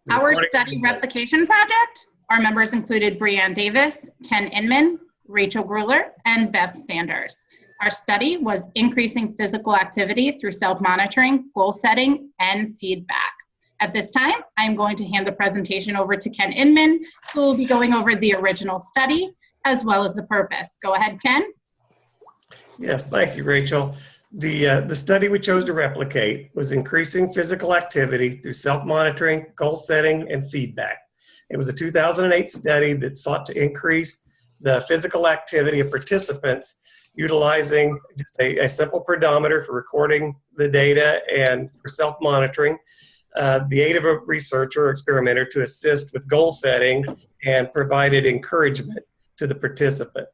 Our study replication project, our members included Breanne Davis, Ken Inman, Rachel Gruler, and Beth Sanders. Our study was increasing physical activity through self-monitoring, goal setting, and feedback. At this time, I'm going to hand the presentation over to Ken Inman, who will be going over the original study as well as the purpose. Go ahead, Ken. Yes, thank you, Rachel. The study we chose to replicate was increasing physical activity through self-monitoring, goal setting, and feedback. It was a 2008 study that sought to increase the physical activity of participants utilizing just a simple pedometer for recording the data and for self-monitoring, the aid of a researcher or experimenter to assist with goal setting and provided encouragement to the participant.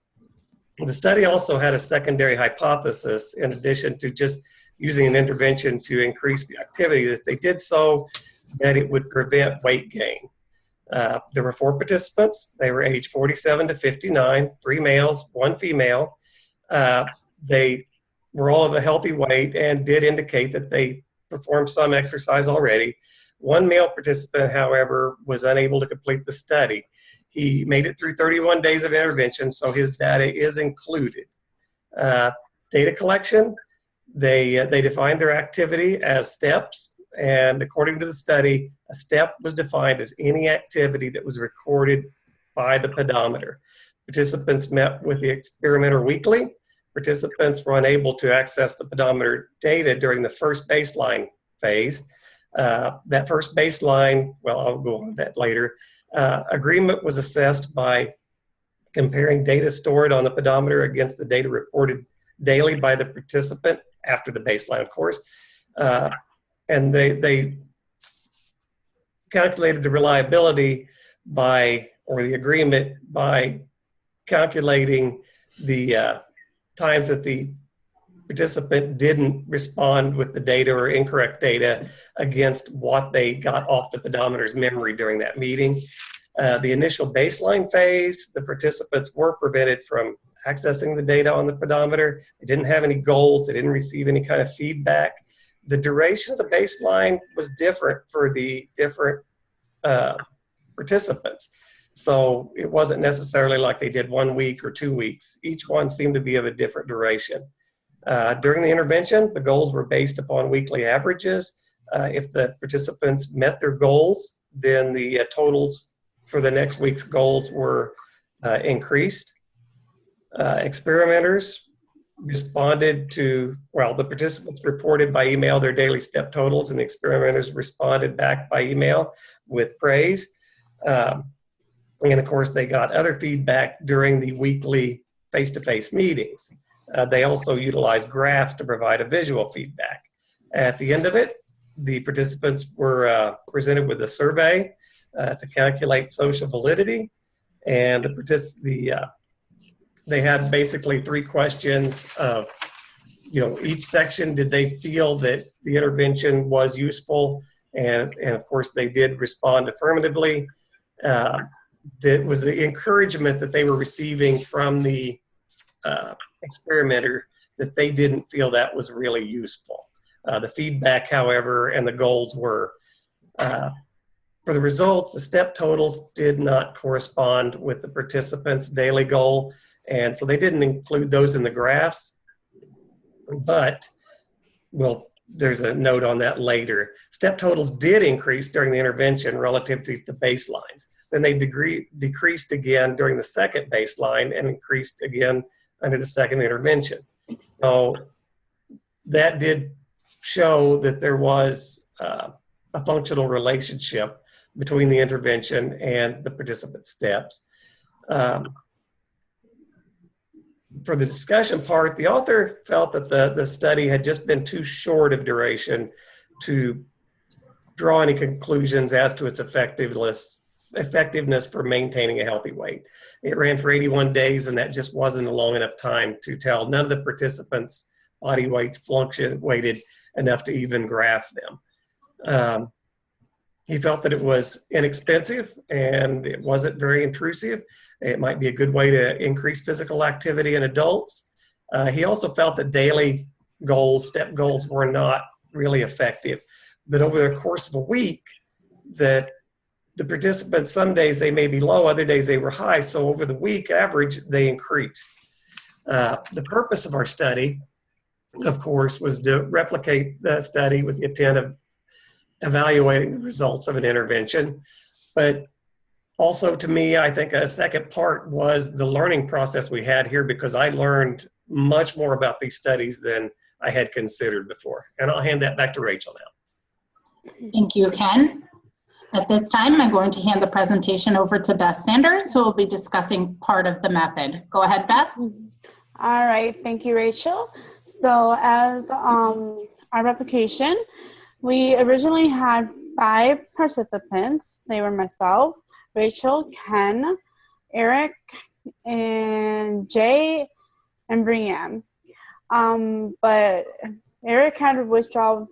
The study also had a secondary hypothesis in addition to just using an intervention to increase the activity, that they did so that it would prevent weight gain. There were 4 participants. They were aged 47 to 59, 3 males, 1 female. They were all of a healthy weight and did indicate that they performed some exercise already. 1 male participant, however, was unable to complete the study. He made it through 31 days of intervention, so his data is included. Data collection, they defined their activity as steps, and according to the study, a step was defined as any activity that was recorded by the pedometer. Participants met with the experimenter weekly. Participants were unable to access the pedometer data during the first baseline phase. That first baseline, well, I'll go on that later. Agreement was assessed by comparing data stored on the pedometer against the data reported daily by the participant after the baseline, of course. And they calculated the reliability by, or the agreement by calculating the times that the participant didn't respond with the data or incorrect data against what they got off the pedometer's memory during that meeting. The initial baseline phase, the participants were prevented from accessing the data on the pedometer. They didn't have any goals. They didn't receive any kind of feedback. The duration of the baseline was different for the different participants. So it wasn't necessarily like they did 1 week or 2 weeks. Each one seemed to be of a different duration. During the intervention, the goals were based upon weekly averages. If the participants met their goals, then the totals for the next week's goals were increased. Experimenters responded to, well, the participants reported by email their daily step totals, and the experimenters responded back by email with praise. And of course, they got other feedback during the weekly face-to-face meetings. They also utilized graphs to provide a visual feedback. At the end of it, the participants were presented with a survey to calculate social validity, and they had basically 3 questions of, each section, did they feel that the intervention was useful? And of course, they did respond affirmatively. That was the encouragement that they were receiving from the experimenter, that they didn't feel that was really useful. The feedback, however, and the goals were, for the results, the step totals did not correspond with the participants' daily goal, and so they didn't include those in the graphs. But, well, there's a note on that later. Step totals did increase during the intervention relative to the baselines. Then they decreased again during the second baseline and increased again under the second intervention. So that did show that there was a functional relationship between the intervention and the participant steps. For the discussion part, the author felt that the study had just been too short of duration to draw any conclusions as to its effectiveness for maintaining a healthy weight. It ran for 81 days, and that just wasn't a long enough time to tell. None of the participants' body weights fluctuated enough to even graph them. He felt that it was inexpensive and it wasn't very intrusive. It might be a good way to increase physical activity in adults. He also felt that daily goals, step goals, were not really effective. But over the course of a week, that the participants, some days they may be low, other days they were high. So over the week average, they increased. The purpose of our study, of course, was to replicate the study with the intent of evaluating the results of an intervention. But also, to me, I think a second part was the learning process we had here, because I learned much more about these studies than I had considered before. And I'll hand that back to Rachel now. Thank you, Ken. At this time, I'm going to hand the presentation over to Beth Sanders, who will be discussing part of the method. Go ahead, Beth. All right, thank you, Rachel. So as our replication, we originally had 5 participants. They were myself, Rachel, Ken, Eric, and Jay, and Brianne. But Eric had to withdraw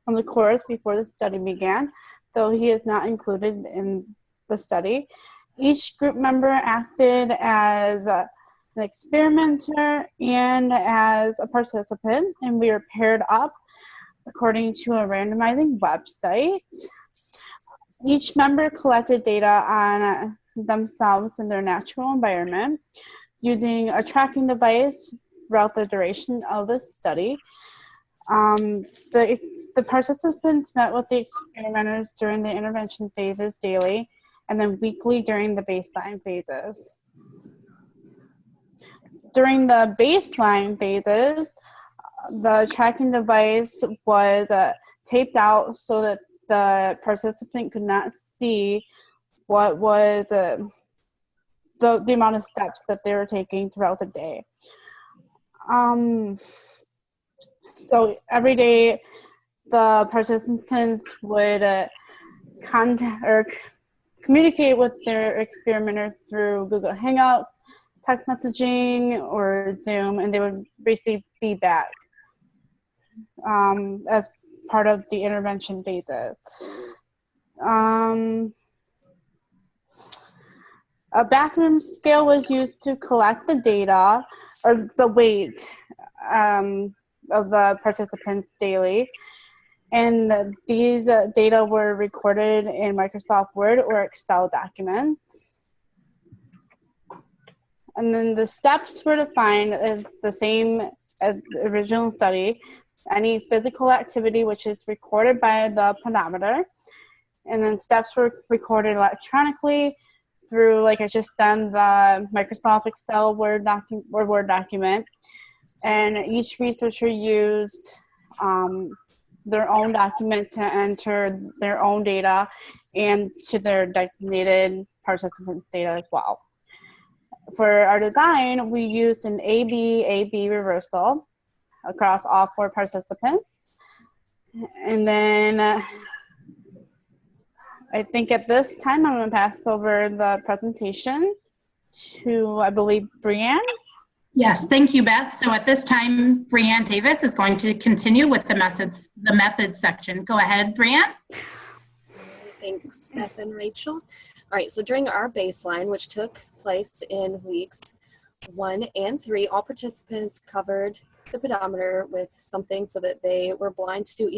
from the course before the study began, so he is not included in the study. Each group member acted as an experimenter and as a participant, and we were paired up according to a randomizing website. Each member collected data on themselves in their natural environment using a tracking device throughout the duration of the study. The participants met with the experimenters during the intervention phases daily, and then weekly during the baseline phases. During the baseline phases, the tracking device was taped out so that the participant could not see what was the amount of steps that they were taking throughout the day. So every day, the participants would contact or communicate with their experimenter through Google Hangouts, text messaging, or Zoom, and they would receive feedback as part of the intervention phases. A bathroom scale was used to collect the data or the weight of the participants daily. And these data were recorded in Microsoft Word or Excel documents. And then the steps were defined as the same as the original study. Any physical activity which is recorded by the pedometer. And then steps were recorded electronically through, like I just done, the Microsoft Excel Word document. And each researcher used their own document to enter their own data and to their designated participants' data as well. For our design, we used an A-B reversal across all 4 participants. And then I think at this time, I'm going to pass over the presentation to, I believe, Brianne. Yes, thank you, Beth. So at this time, Brianne Davis is going to continue with the methods section. Go ahead, Brianne. Thanks, Beth and Rachel. All right, so during our baseline, which took place in weeks 1 and 3, all participants covered the pedometer with something so that they were blind to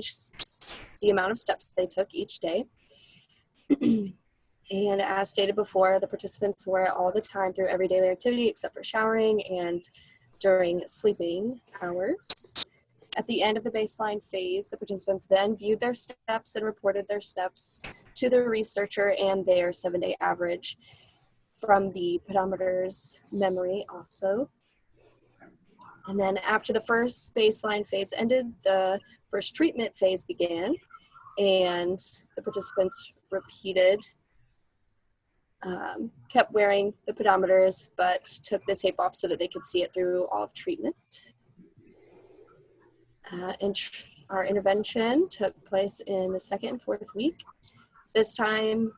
the amount of steps they took each day. And as stated before, the participants were all the time through every daily activity except for showering and during sleeping hours. At the end of the baseline phase, the participants then viewed their steps and reported their steps to the researcher and their 7-day average from the pedometer's memory also. And then after the first baseline phase ended, the first treatment phase began, and the participants kept wearing the pedometers, but took the tape off so that they could see it through all of treatment. Our intervention took place in the 2nd and 4th week. This time,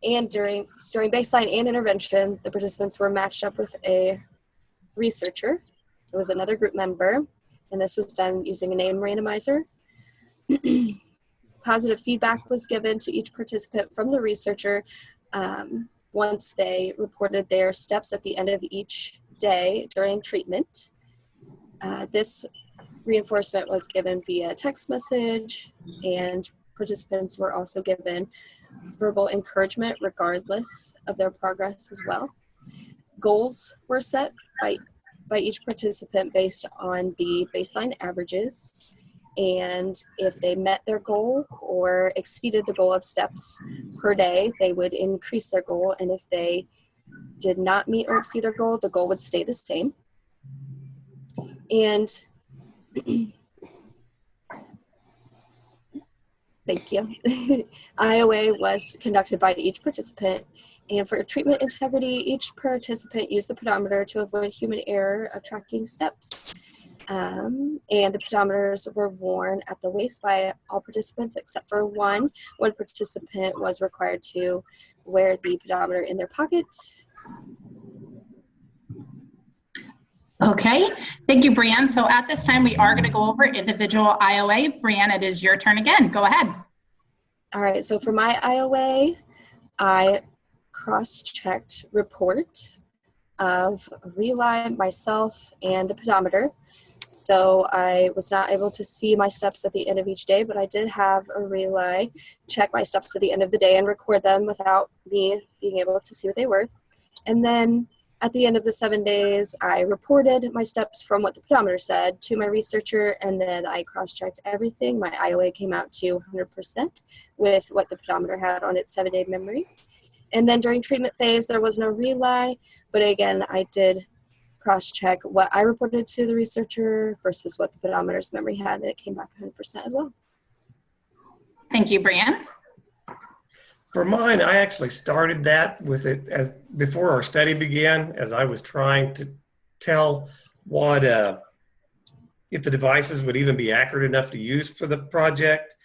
and during baseline and intervention, the participants were matched up with a researcher. It was another group member, and this was done using a name randomizer. Positive feedback was given to each participant from the researcher once they reported their steps at the end of each day during treatment. This reinforcement was given via text message and participants were also given verbal encouragement regardless of their progress as well. Goals were set by each participant based on the baseline averages, and if they met their goal or exceeded the goal of steps per day, they would increase their goal, and if they did not meet or exceed their goal, the goal would stay the same. And thank you. IOA was conducted by each participant, and for treatment integrity, each participant used the pedometer to avoid human error of tracking steps. And the pedometers were worn at the waist by all participants except for one. One participant was required to wear the pedometer in their pocket. Okay, thank you, Brianne. So at this time, we are going to go over individual IOA. Brianne, it is your turn again. Go ahead. All right, so for my IOA, I cross-checked report of relay, myself, and the pedometer. So I was not able to see my steps at the end of each day, but I did have a relay check my steps at the end of the day and record them without me being able to see what they were. And then at the end of the 7 days, I reported my steps from what the pedometer said to my researcher, and then I cross-checked everything. My IOA came out to 100% with what the pedometer had on its 7-day memory. And then during treatment phase, there was no relay, but again, I did cross-check what I reported to the researcher versus what the pedometer's memory had, and it came back 100% as well. Thank you, Brianne. For mine, I actually started that with it as before our study began, as I was trying to tell what if the devices would even be accurate enough to use for the project.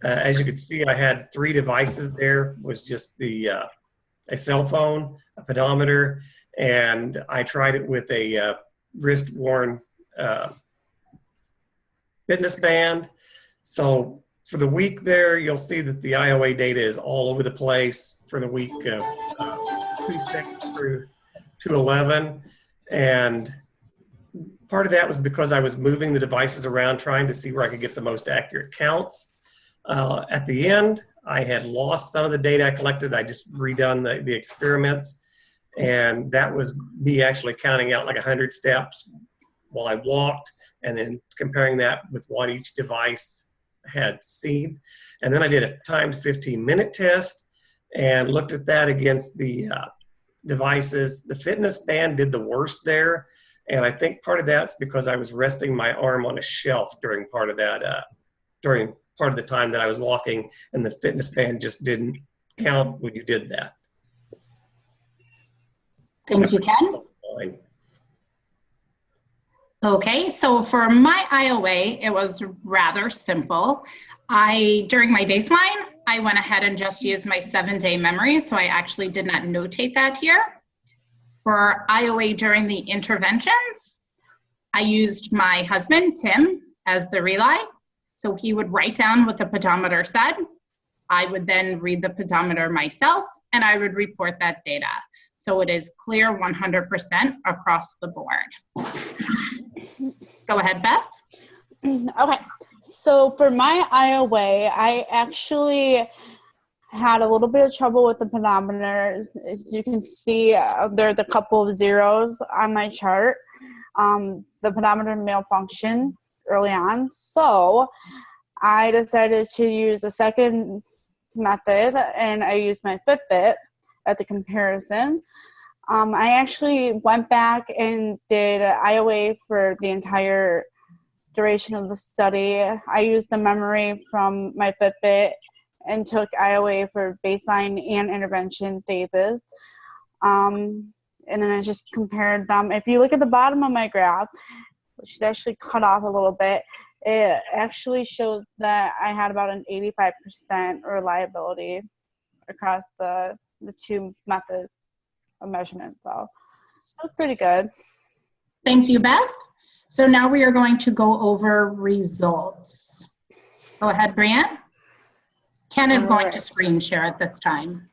As you could see, I had 3 devices there. Was just the a cell phone, a pedometer, and I tried it with a wrist-worn fitness band. So for the week there, you'll see that the IOA data is all over the place for the week of 2/6 through 2/11. And part of that was because I was moving the devices around, trying to see where I could get the most accurate counts. At the end, I had lost some of the data I collected. I just redone the experiments. And that was me actually counting out like 100 steps while I walked, and then comparing that with what each device had seen. And then I did a timed 15-minute test and looked at that against the devices. The fitness band did the worst there, and I think part of that's because I was resting my arm on a shelf during part of that, during part of the time that I was walking, and the fitness band just didn't count when you did that. Thank you, Ken. Okay, so for my IOA, it was rather simple. During my baseline, I went ahead and just used my 7-day memory, so I actually did not notate that here. For IOA during the interventions, I used my husband, Tim, as the relay. So he would write down what the pedometer said. I would then read the pedometer myself, and I would report that data. So it is clear 100% across the board. Go ahead, Beth. Okay, so for my IOA, I actually had a little bit of trouble with the pedometer. As you can see, there's a couple of zeros on my chart. The pedometer malfunctioned early on, so I decided to use a second method, and I used my Fitbit at the comparison. I actually went back and did IOA for the entire duration of the study. I used the memory from my Fitbit and took IOA for baseline and intervention phases. And then I just compared them. If you look at the bottom of my graph, which is actually cut off a little bit, it actually shows that I had about an 85% reliability across the 2 methods of measurement. So that's pretty good. Thank you, Beth. So now we are going to go over results. Go ahead, Brianne. Ken is going to screen share at this time.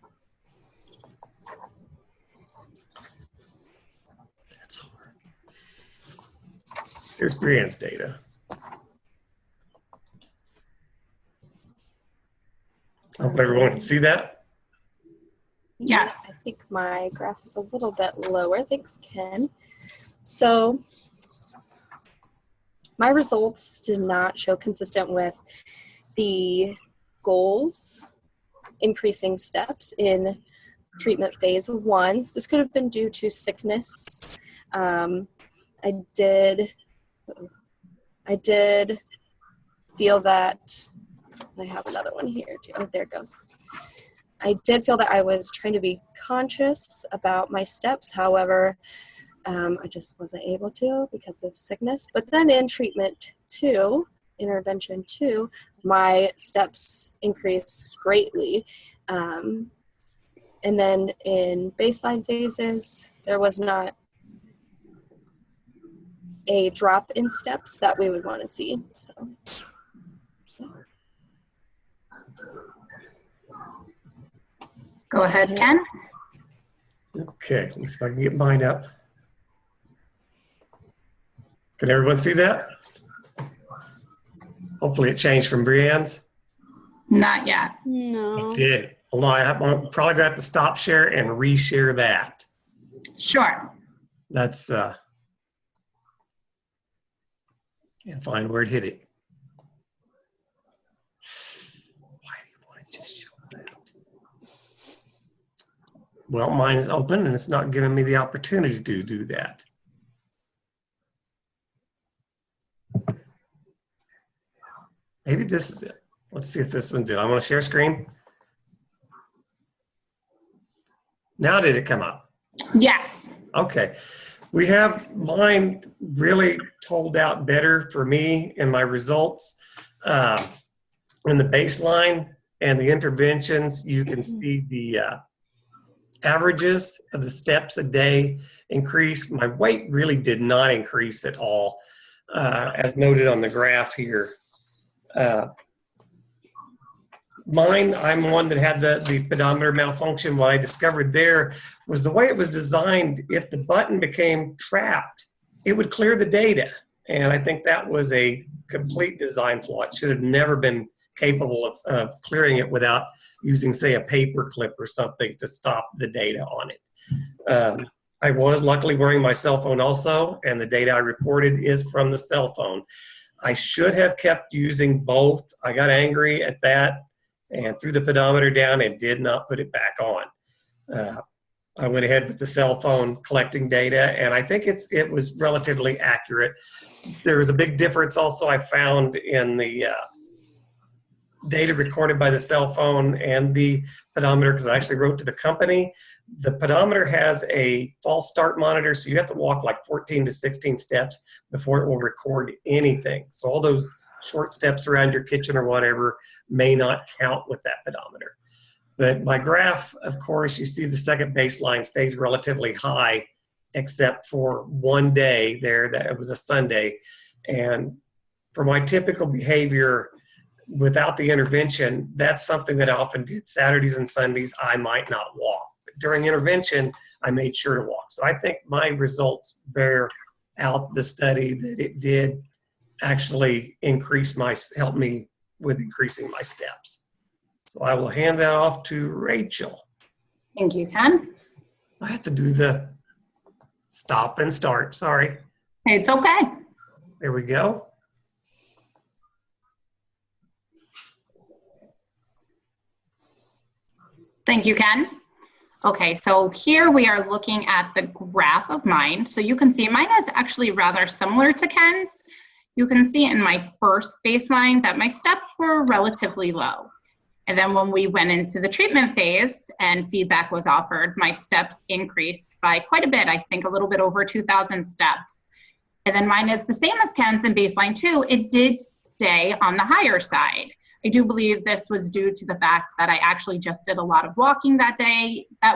That's hard. Here's Brianne's data. Hope everyone can see that. Yes. I think my graph is a little bit lower. Thanks, Ken. So my results did not show consistent with the goals, increasing steps in treatment phase 1. This could have been due to sickness. I did feel that, I have another one here too. Oh, there it goes. I did feel that I was trying to be conscious about my steps. However, I just wasn't able to because of sickness. But then in treatment 2, intervention 2, my steps increased greatly. And then in baseline phases, there was not a drop in steps that we would want to see. So. Go ahead, Ken. Okay, let me see if I can get mine up. Can everyone see that? Hopefully it changed from Brianne's. Not yet. No. It did. Hold on, I'm probably going to have to stop share and reshare that. Sure. That's, can't find where it hit it. Why do you want to just show that? Well, mine is open and it's not giving me the opportunity to do that. Maybe this is it. Let's see if this one's it. I want to share screen. Now did it come up? Yes. Okay. We have mine really told out better for me in my results. In the baseline and the interventions, you can see the averages of the steps a day increase. My weight really did not increase at all, as noted on the graph here. Mine, I'm one that had the pedometer malfunction. What I discovered there was the way it was designed, if the button became trapped, it would clear the data. And I think that was a complete design flaw. It should have never been capable of clearing it without using, say, a paper clip or something to stop the data on it. I was luckily wearing my cell phone also, and the data I reported is from the cell phone. I should have kept using both. I got angry at that and threw the pedometer down and did not put it back on. I went ahead with the cell phone collecting data, and I think it was relatively accurate. There was a big difference also I found in the data recorded by the cell phone and the pedometer, because I actually wrote to the company. The pedometer has a false start monitor, so you have to walk like 14 to 16 steps before it will record anything. So all those short steps around your kitchen or whatever may not count with that pedometer. But my graph, of course, you see the second baseline stays relatively high, except for one day there, that it was a Sunday. And for my typical behavior without the intervention, that's something that I often did. Saturdays and Sundays, I might not walk. But during intervention, I made sure to walk. So I think my results bear out the study that it did actually help me with increasing my steps. So I will hand that off to Rachel. Thank you, Ken. I have to do the stop and start, sorry. It's okay. There we go. Thank you, Ken. Okay, so here we are looking at the graph of mine. So you can see mine is actually rather similar to Ken's. You can see in my first baseline that my steps were relatively low. And then when we went into the treatment phase and feedback was offered, my steps increased by quite a bit, I think a little bit over 2,000 steps. And then mine is the same as Ken's in baseline 2. It did stay on the higher side. I do believe this was due to the fact that I actually just did a lot of walking that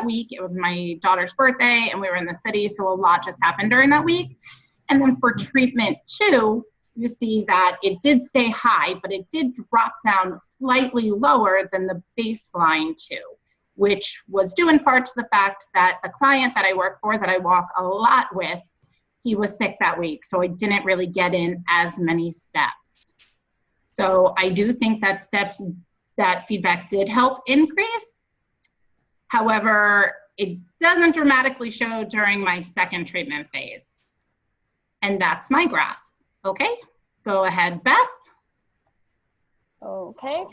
week. It was my daughter's birthday and we were in the city, so a lot just happened during that week. And then for treatment 2, you see that it did stay high, but it did drop down slightly lower than the baseline 2, which was due in part to the fact that the client that I work for, that I walk a lot with, he was sick that week, so I didn't really get in as many steps. So I do think that steps that feedback did help increase. However, it doesn't dramatically show during my second treatment phase. And that's my graph. Okay, go ahead, Beth. Okay.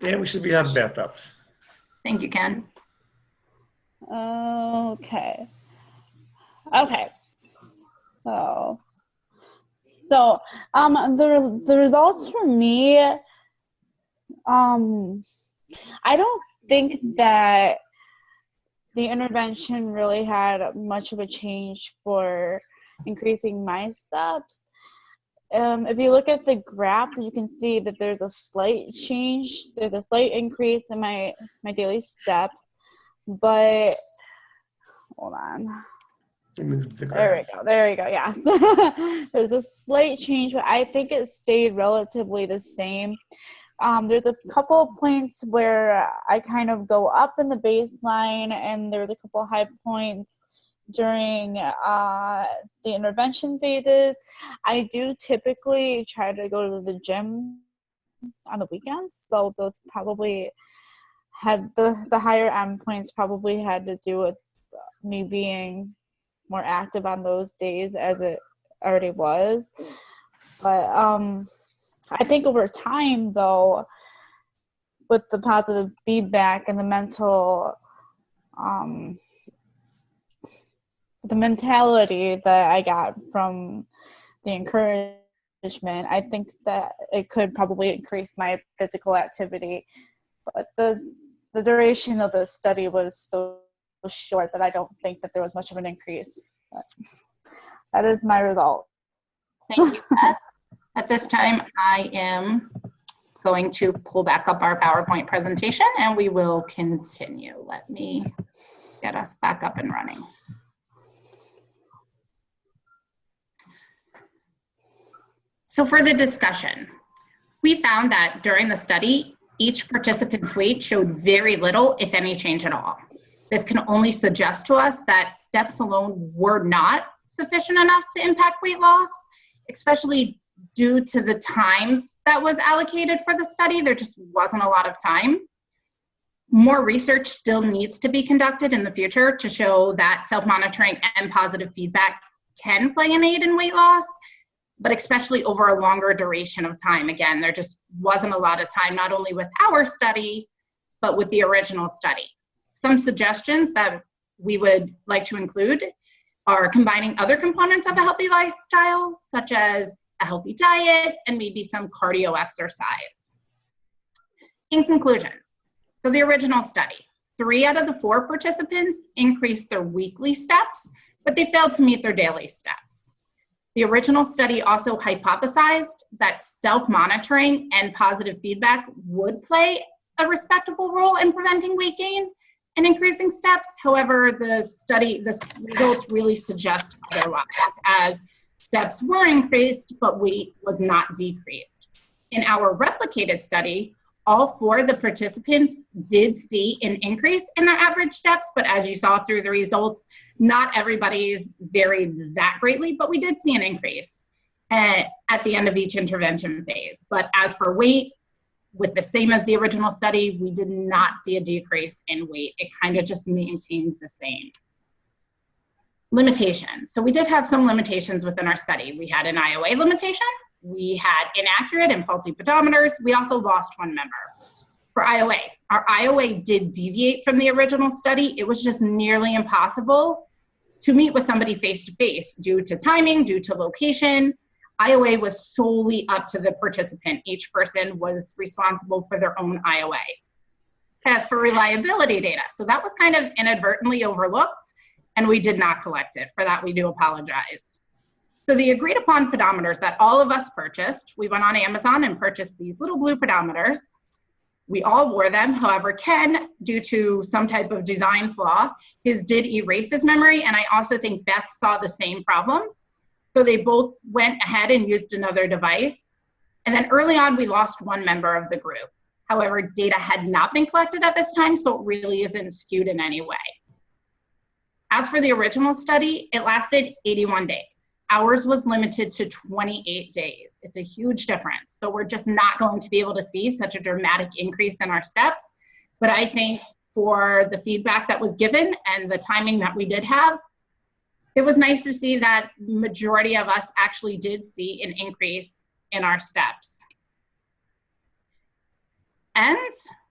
Yeah, we should be having Beth up. Thank you, Ken. Okay. Okay. So the results for me, I don't think that the intervention really had much of a change for increasing my steps. If you look at the graph, you can see that there's a slight change. There's a slight increase in my daily steps, but hold on. Move the graph. There we go. Yeah. There's a slight change, but I think it stayed relatively the same. There's a couple of points where I kind of go up in the baseline, and there's a couple of high points during the intervention phases. I do typically try to go to the gym on the weekends, so those probably had the higher endpoints probably had to do with me being more active on those days as it already was. But I think over time, though, with the positive feedback and the mentality that I got from the encouragement, I think that it could probably increase my physical activity. But the duration of the study was so short that I don't think that there was much of an increase. But that is my result. Thank you, Beth. At this time, I am going to pull back up our PowerPoint presentation and we will continue. Let me get us back up and running. So for the discussion, we found that during the study, each participant's weight showed very little, if any, change at all. This can only suggest to us that steps alone were not sufficient enough to impact weight loss, especially due to the time that was allocated for the study. There just wasn't a lot of time. More research still needs to be conducted in the future to show that self-monitoring and positive feedback can play an aid in weight loss, but especially over a longer duration of time. Again, there just wasn't a lot of time, not only with our study, but with the original study. Some suggestions that we would like to include are combining other components of a healthy lifestyle, such as a healthy diet and maybe some cardio exercise. In conclusion, so the original study, 3 out of the 4 participants increased their weekly steps, but they failed to meet their daily steps. The original study also hypothesized that self-monitoring and positive feedback would play a respectable role in preventing weight gain and increasing steps. However, the results really suggest otherwise, as steps were increased, but weight was not decreased. In our replicated study, all 4 of the participants did see an increase in their average steps, but as you saw through the results, not everybody's varied that greatly, but we did see an increase at the end of each intervention phase. But as for weight, with the same as the original study, we did not see a decrease in weight. It kind of just maintained the same. Limitations. So we did have some limitations within our study. We had an IOA limitation. We had inaccurate and faulty pedometers. We also lost 1 member. For IOA, our IOA did deviate from the original study. It was just nearly impossible to meet with somebody face-to-face due to timing, due to location. IOA was solely up to the participant. Each person was responsible for their own IOA. As for reliability data, so that was kind of inadvertently overlooked, and we did not collect it. For that, we do apologize. So the agreed upon pedometers that all of us purchased, we went on Amazon and purchased these little blue pedometers. We all wore them. However, Ken, due to some type of design flaw, his did erase his memory, and I also think Beth saw the same problem. So they both went ahead and used another device. And then early on, we lost 1 member of the group. However, data had not been collected at this time, so it really isn't skewed in any way. As for the original study, it lasted 81 days. Ours was limited to 28 days. It's a huge difference. So we're just not going to be able to see such a dramatic increase in our steps. But I think for the feedback that was given and the timing that we did have, it was nice to see that majority of us actually did see an increase in our steps. And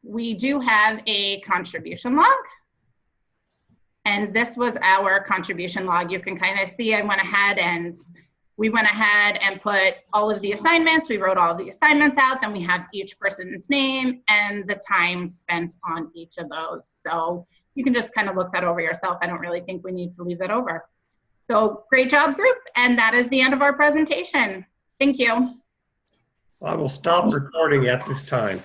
we do have a contribution log. And this was our contribution log. You can kind of see we went ahead and put all of the assignments. We wrote all of the assignments out. Then we have each person's name and the time spent on each of those. So you can just kind of look that over yourself. I don't really think we need to leave that over. So great job, group. And that is the end of our presentation. Thank you. So I will stop recording at this time.